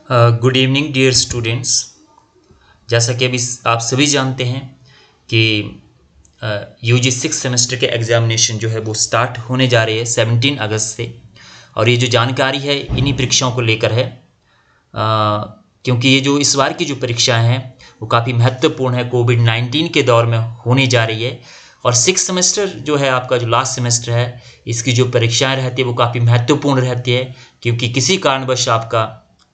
Good evening dear students. जैसा कि अभी आप सभी जानते हैं कि यूजी 6 सेमेस्टर के एग्जामिनेशन जो है वो स्टार्ट होने जा रही है 17 अगस्त से। और ये जो जानकारी है इन्हीं परीक्षाओं को लेकर है, क्योंकि ये जो इस बार की जो परीक्षाएं हैं वो काफ़ी महत्वपूर्ण है, कोविड-19 के दौर में होने जा रही है। और 6 सेमेस्टर जो है आपका जो लास्ट सेमेस्टर है, इसकी जो परीक्षाएं रहती है वो काफ़ी महत्वपूर्ण रहती है, क्योंकि किसी कारणवश आपका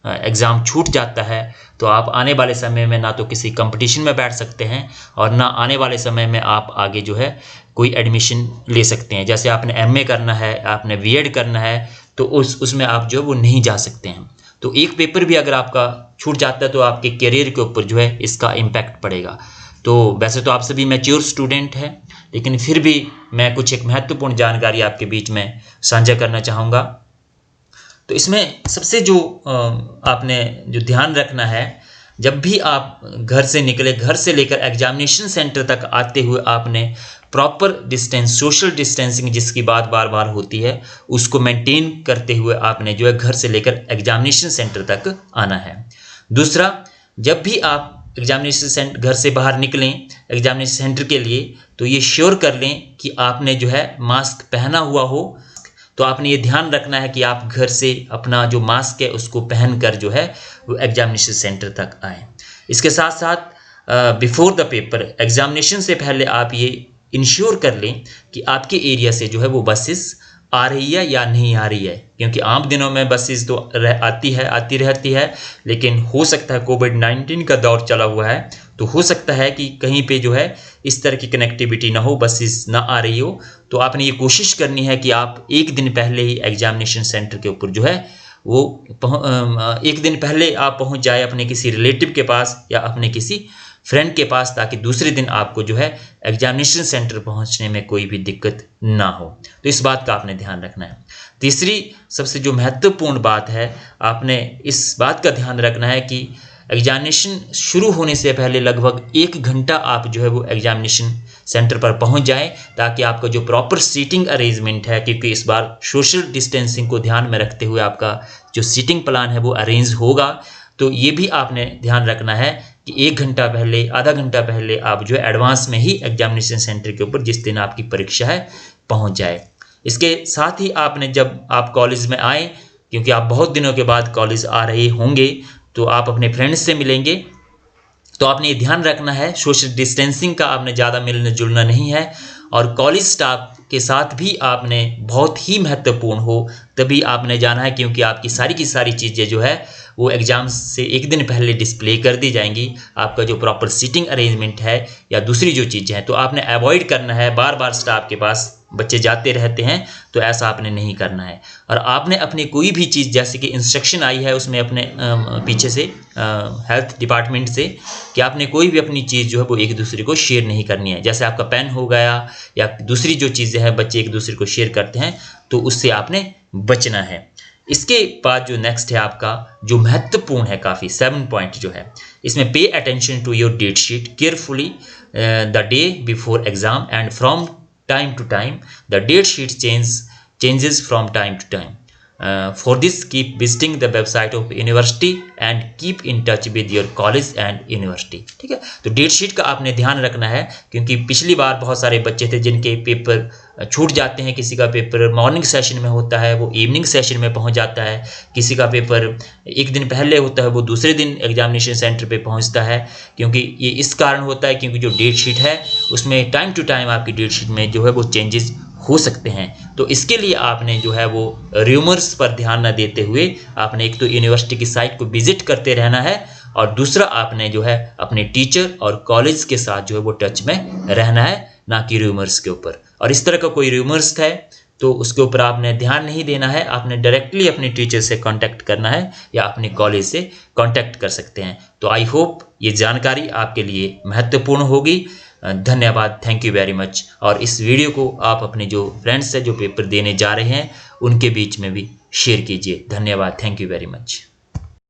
एग्ज़ाम छूट जाता है तो आप आने वाले समय में ना तो किसी कंपटीशन में बैठ सकते हैं और ना आने वाले समय में आप आगे जो है कोई एडमिशन ले सकते हैं। जैसे आपने एमए करना है, आपने बीएड करना है, तो उसमें आप जो है वो नहीं जा सकते हैं। तो एक पेपर भी अगर आपका छूट जाता है तो आपके करियर के ऊपर जो है इसका इम्पैक्ट पड़ेगा। तो वैसे तो आप सभी मैच्योर स्टूडेंट हैं, लेकिन फिर भी मैं कुछ एक महत्वपूर्ण जानकारी आपके बीच में साझा करना चाहूँगा। तो इसमें सबसे जो आपने जो ध्यान रखना है, जब भी आप घर से निकले, घर से लेकर एग्जामिनेशन सेंटर तक आते हुए आपने प्रॉपर डिस्टेंस, सोशल डिस्टेंसिंग जिसकी बात बार बार होती है, उसको मेंटेन करते हुए आपने जो है घर से लेकर एग्जामिनेशन सेंटर तक आना है। दूसरा, जब भी आप एग्जामिनेशन घर से बाहर निकलें एग्जामिनेशन सेंटर के लिए, तो ये श्योर कर लें कि आपने जो है मास्क पहना हुआ हो। तो आपने ये ध्यान रखना है कि आप घर से अपना जो मास्क है उसको पहनकर जो है वो एग्जामिनेशन सेंटर तक आएँ। इसके साथ साथ बिफोर द पेपर, एग्जामिनेशन से पहले आप ये इंश्योर कर लें कि आपके एरिया से जो है वो बसेस आ रही है या नहीं आ रही है, क्योंकि आम दिनों में बसेस तो आती रहती है, लेकिन हो सकता है कोविड-19 का दौर चला हुआ है तो हो सकता है कि कहीं पे जो है इस तरह की कनेक्टिविटी ना हो, बसेस ना आ रही हो। तो आपने ये कोशिश करनी है कि आप एक दिन पहले ही एग्जामिनेशन सेंटर के ऊपर जो है वो एक दिन पहले आप पहुंच जाए अपने किसी रिलेटिव के पास या अपने किसी फ्रेंड के पास, ताकि दूसरे दिन आपको जो है एग्जामिनेशन सेंटर पहुंचने में कोई भी दिक्कत ना हो। तो इस बात का आपने ध्यान रखना है। तीसरी सबसे जो महत्वपूर्ण बात है, आपने इस बात का ध्यान रखना है कि एग्जामिनेशन शुरू होने से पहले लगभग 1 घंटा आप जो है वो एग्जामिनेशन सेंटर पर पहुंच जाएं, ताकि आपका जो प्रॉपर सीटिंग अरेंजमेंट है, क्योंकि इस बार सोशल डिस्टेंसिंग को ध्यान में रखते हुए आपका जो सीटिंग प्लान है वो अरेंज होगा। तो ये भी आपने ध्यान रखना है कि 1 घंटा पहले, आधा घंटा पहले आप जो है एडवांस में ही एग्जामिनेशन सेंटर के ऊपर जिस दिन आपकी परीक्षा है पहुंच जाए। इसके साथ ही आपने जब आप कॉलेज में आए, क्योंकि आप बहुत दिनों के बाद कॉलेज आ रहे होंगे, तो आप अपने फ्रेंड्स से मिलेंगे, तो आपने ये ध्यान रखना है सोशल डिस्टेंसिंग का आपने ज़्यादा मिलना जुलना नहीं है। और कॉलेज स्टाफ के साथ भी आपने बहुत ही महत्वपूर्ण हो तभी आपने जाना है, क्योंकि आपकी सारी की सारी चीज़ें जो है वो एग्ज़ाम से एक दिन पहले डिस्प्ले कर दी जाएंगी। आपका जो प्रॉपर सीटिंग अरेंजमेंट है या दूसरी जो चीज़ें हैं तो आपने अवॉइड करना है। बार बार स्टाफ के पास बच्चे जाते रहते हैं, तो ऐसा आपने नहीं करना है। और आपने अपनी कोई भी चीज़, जैसे कि इंस्ट्रक्शन आई है उसमें अपने पीछे से हेल्थ डिपार्टमेंट से कि आपने कोई भी अपनी चीज़ जो है वो एक दूसरे को शेयर नहीं करनी है। जैसे आपका पेन हो गया या दूसरी जो चीज़ें हैं बच्चे एक दूसरे को शेयर करते हैं, तो उससे आपने बचना है। इसके बाद जो नेक्स्ट है आपका जो महत्वपूर्ण है काफ़ी, 7 पॉइंट जो है इसमें, pay attention to your date sheet carefully the day before exam and from time to time the date sheet changes from time to time. For this, keep visiting the website of university and keep in touch with your college and university. ठीक है, तो date sheet का आपने ध्यान रखना है, क्योंकि पिछली बार बहुत सारे बच्चे थे जिनके पेपर छूट जाते हैं। किसी का पेपर मॉर्निंग सेशन में होता है वो इवनिंग सेशन में पहुंच जाता है, किसी का पेपर एक दिन पहले होता है वो दूसरे दिन एग्जामिनेशन सेंटर पे पहुंचता है। क्योंकि ये इस कारण होता है क्योंकि जो डेट शीट है उसमें टाइम टू टाइम आपकी डेट शीट में जो है वो चेंजेस हो सकते हैं। तो इसके लिए आपने जो है वो र्यूमर्स पर ध्यान न देते हुए आपने एक तो यूनिवर्सिटी की साइट को विजिट करते रहना है, और दूसरा आपने जो है अपने टीचर और कॉलेज के साथ जो है वो टच में रहना है, ना कि र्यूमर्स के ऊपर। और इस तरह का कोई र्यूमर्स है तो उसके ऊपर आपने ध्यान नहीं देना है। आपने डायरेक्टली अपने टीचर से कांटेक्ट करना है या अपने कॉलेज से कांटेक्ट कर सकते हैं। तो आई होप ये जानकारी आपके लिए महत्वपूर्ण होगी। धन्यवाद, थैंक यू वेरी मच। और इस वीडियो को आप अपने जो फ्रेंड्स हैं जो पेपर देने जा रहे हैं उनके बीच में भी शेयर कीजिए। धन्यवाद, थैंक यू वेरी मच।